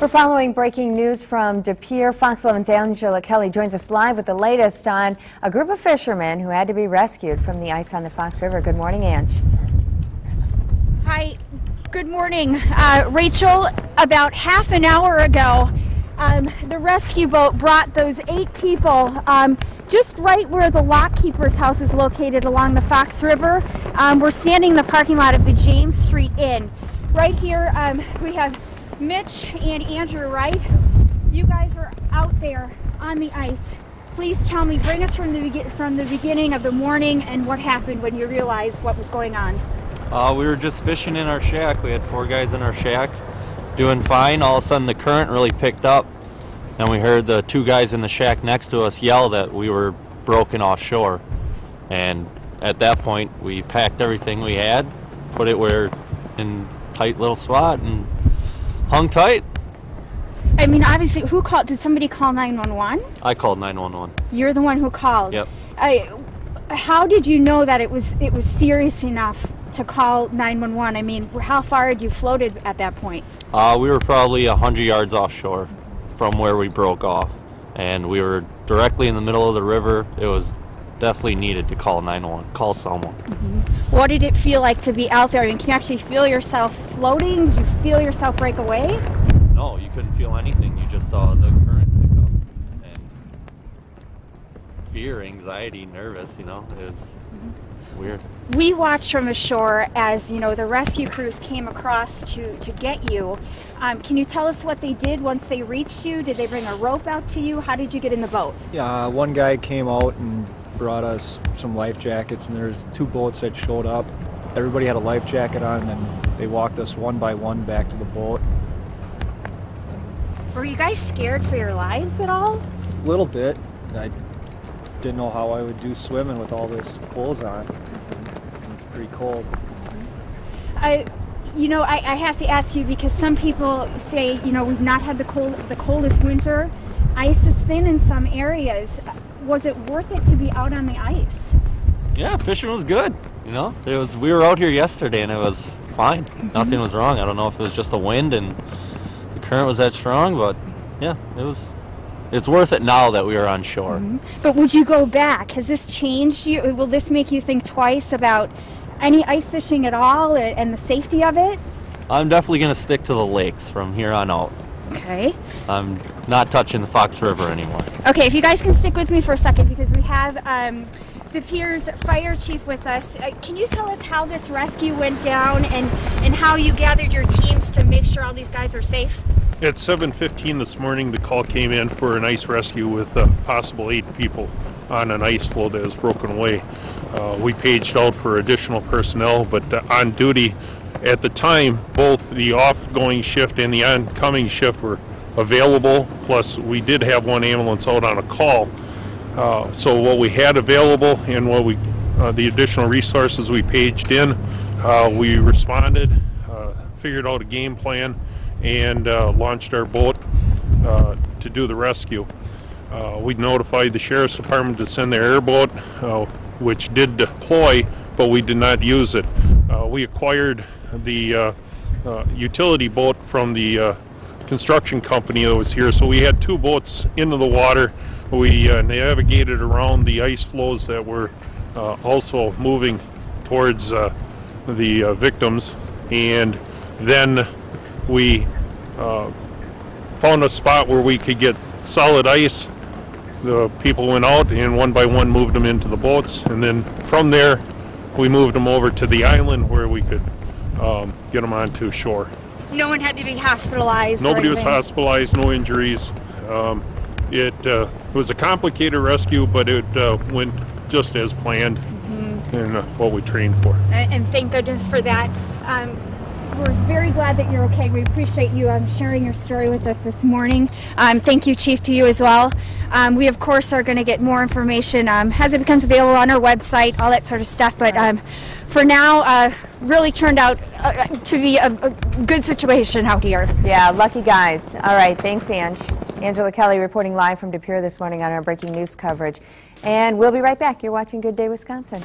We're following breaking news from De Pere. Fox 11's Angela Kelly joins us live with the latest on a group of fishermen who had to be rescued from the ice on the Fox River. Good morning, Ange. Hi, good morning. Rachel, about half an hour ago, the rescue boat brought those 8 people just right where the lock keeper's house is located along the Fox River. We're standing in the parking lot of the James Street Inn. Right here, we have Mitch and Andrew, right? You guys are out there on the ice. Please tell me, bring us from the beginning of the morning and what happened when you realized what was going on. We were just fishing in our shack. We had 4 guys in our shack doing fine. All of a sudden the current really picked up and we heard the 2 guys in the shack next to us yell that we were broken offshore. And at that point we packed everything we had, put it where in a tight little spot and hung tight. I mean, obviously, who called? Did somebody call 911? I called 911. You're the one who called? Yep. How did you know that it was serious enough to call 911? I mean, how far had you floated at that point? We were probably 100 yards offshore from where we broke off, and we were directly in the middle of the river. It was definitely needed to call 911, call someone. Mm-hmm. What did it feel like to be out there? I mean, can you actually feel yourself floating? Did you feel yourself break away? No, you couldn't feel anything. You just saw the current pick up. And fear, anxiety, nervous, you know, it was weird. We watched from ashore as, you know, the rescue crews came across to get you. Can you tell us what they did once they reached you? Did they bring a rope out to you? How did you get in the boat? Yeah, one guy came out and brought us some life jackets, and there's 2 boats that showed up. Everybody had a life jacket on, and they walked us one by one back to the boat. Were you guys scared for your lives at all? A little bit. I didn't know how I would do swimming with all this clothes on. It's pretty cold. You know, I have to ask you, because some people say, you know, we've not had the coldest winter. Ice is thin in some areas. Was it worth it to be out on the ice? Yeah, fishing was good. You know, we were out here yesterday and it was fine. Mm-hmm. Nothing was wrong. I don't know if it was just the wind and the current was that strong, but yeah, it's worth it now that we are on shore. Mm-hmm. But would you go back? Has this changed you? Will this make you think twice about any ice fishing at all and the safety of it? I'm definitely going to stick to the lakes from here on out. Okay. I'm not touching the Fox River anymore. Okay, if you guys can stick with me for a second, because we have De Pere's fire chief with us. Can you tell us how this rescue went down and how you gathered your teams to make sure all these guys are safe? At 7:15 this morning, the call came in for an ice rescue with possible 8 people on an ice floe that was broken away. We paged out for additional personnel, but on duty at the time, both the off-going shift and the oncoming shift were available, plus we did have 1 ambulance out on a call. So what we had available and what the additional resources we paged in, we responded, figured out a game plan, and launched our boat to do the rescue. We notified the Sheriff's Department to send their airboat, which did deploy, but we did not use it. We acquired the utility boat from the construction company that was here, so we had 2 boats into the water. We navigated around the ice floes that were also moving towards the victims, and then we found a spot where we could get solid ice. The people went out and one by one moved them into the boats, and then from there we moved them over to the island where we could get them onto shore. No one had to be hospitalized? Nobody was hospitalized, no injuries. It was a complicated rescue, but it went just as planned. Mm-hmm. And what we trained for. And thank goodness for that. We're very glad that you're okay. We appreciate you sharing your story with us this morning. Thank you, Chief, to you as well. We, of course, are going to get more information as it becomes available on our website, all that sort of stuff. But for now, really turned out to be a good situation out here. Yeah, lucky guys. All right, thanks, Ange. Angela Kelly reporting live from De Pere this morning on our breaking news coverage. And we'll be right back. You're watching Good Day Wisconsin.